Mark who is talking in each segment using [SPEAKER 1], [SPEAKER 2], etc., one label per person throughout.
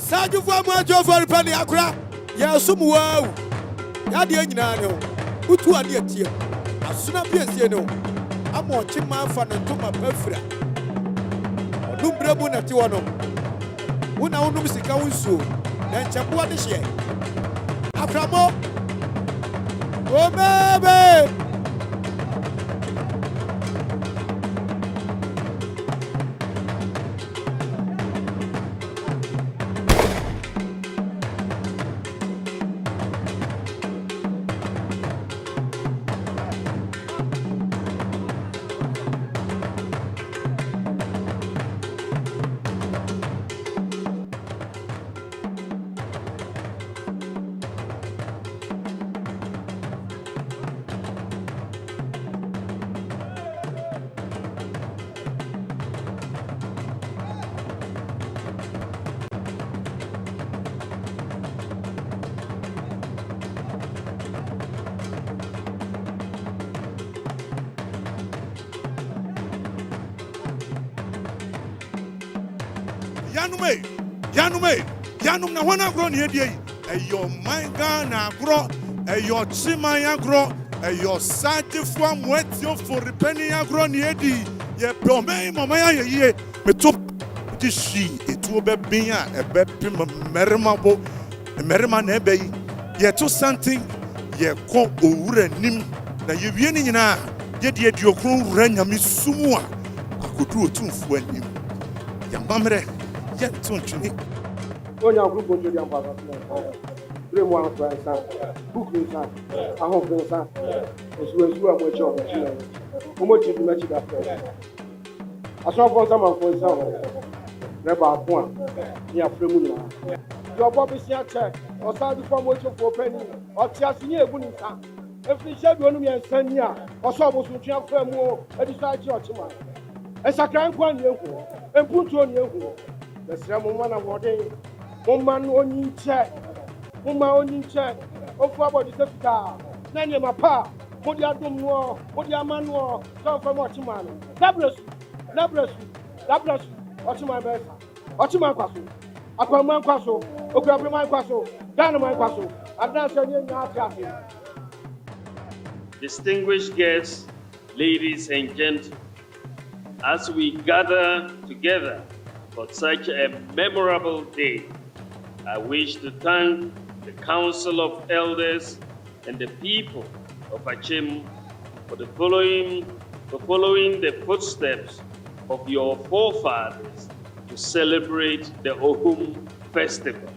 [SPEAKER 1] Saju for my job for penny akra. Ya sumu wow. Ya di enyina utu ade atie. Asuna piesie no. I'm watching my fan and to my pefra. No brebu na ti wono. Una unum sika unsu. Na nchapua de hye. Akwambo. Oh baby.
[SPEAKER 2] Yanum na wana grow ni edie your manga na grow your chimaya grow your sage for mwetio for repeni agro ni edi ye pome mama ya ye meto ti shi etu obebin a ebepim mermabo merma na ebe ye to something ye ko owura nim na ye wie ni nyina ye de okru wura nyame sumu a akodu otumfu anim ya mamre ye tontwini
[SPEAKER 3] Onya group on the ambassador. Three more friends, book me, I hope you are much of it. How much is the match after? I saw for someone for example. Never one. Near Fremuna. Your Bobby check or start from which for penny or Tiasini Bunika. If we shall go to me and send ya or so was to jump for more, I decide your tomorrow. As I can't go and put on you. The ceremony of what day. Woman only check. Woman only check. Oh, for about the sector. Nanny, my pa. What you are doing war. What you are man war. Come from Okyeman. God bless you. God bless you. God bless you. Okyeman best. Okyeman kwaso. Akwambo kwaso. Okyeman kwaso. Dynamite kwaso. Advance your
[SPEAKER 4] Distinguished guests, ladies and gentlemen, as we gather together for such a memorable day, I wish to thank the Council of Elders and the people of Akyem for following the footsteps of your forefathers to celebrate the Ohum Festival.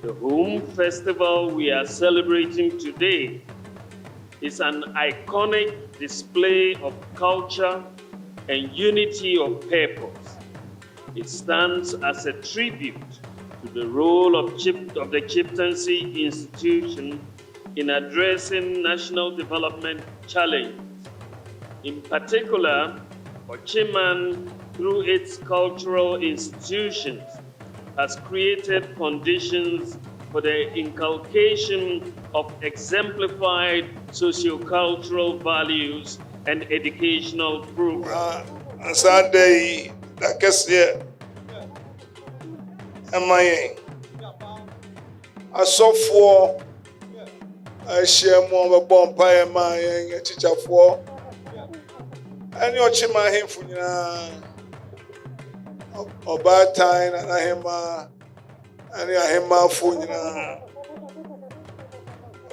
[SPEAKER 4] The Ohum Festival we are celebrating today is an iconic display of culture and unity of purpose. It stands as a tribute to the role of the chieftaincy institution in addressing national development challenges. In particular, Okyeman, through its cultural institutions, has created conditions for the inculcation of exemplified sociocultural values and educational programs.
[SPEAKER 5] On Sunday, I guess, yeah. I saw for I share more of a bonfire, my teacher for and your chima him for or bad time and I him for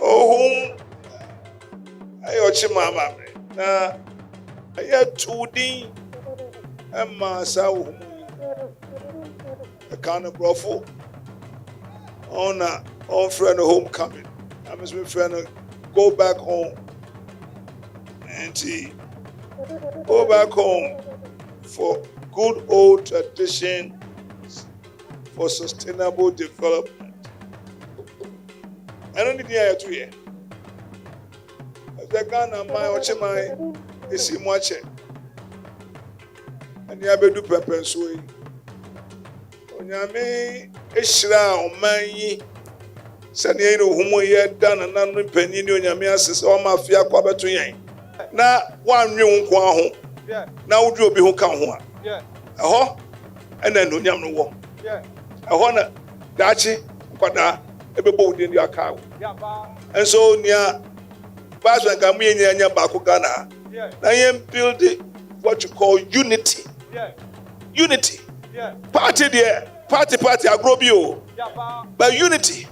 [SPEAKER 5] Ohum I chima na I had 2D and my soul. A kind of brothel on friend of homecoming. I must be friend to go back home and go back home for good old tradition for sustainable development. I don't need to hear. The Ghana my Okyeman is in watching. And you have to do pepper so. Onyame ehira omanyi sane no humo ye dan na no panyin ni onyame asese o ma afia kwa beto yen na wanwe nko aho na wodi obi ho ka ho a eho ena no nyam no wo ɛhɔ na daakye nkwadaa ɛbɛbɔ wo din de aka wo nso nea pastor nka mu yɛ nyanya baako Ghana ha na yɛn build what you call unity party deɛ party agorɔ bi o but unity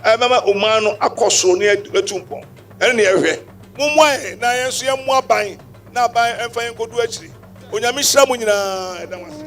[SPEAKER 5] ɛmɛma ɔman no akɔ soro ne atu mpɔn ɛne ne yɛhwɛ mummoa na yɛn nso yɛmmoa ban na ban ɛmfa yɛn kɔdu akyiri onyame hyira mu nyinaa ɛda mo ase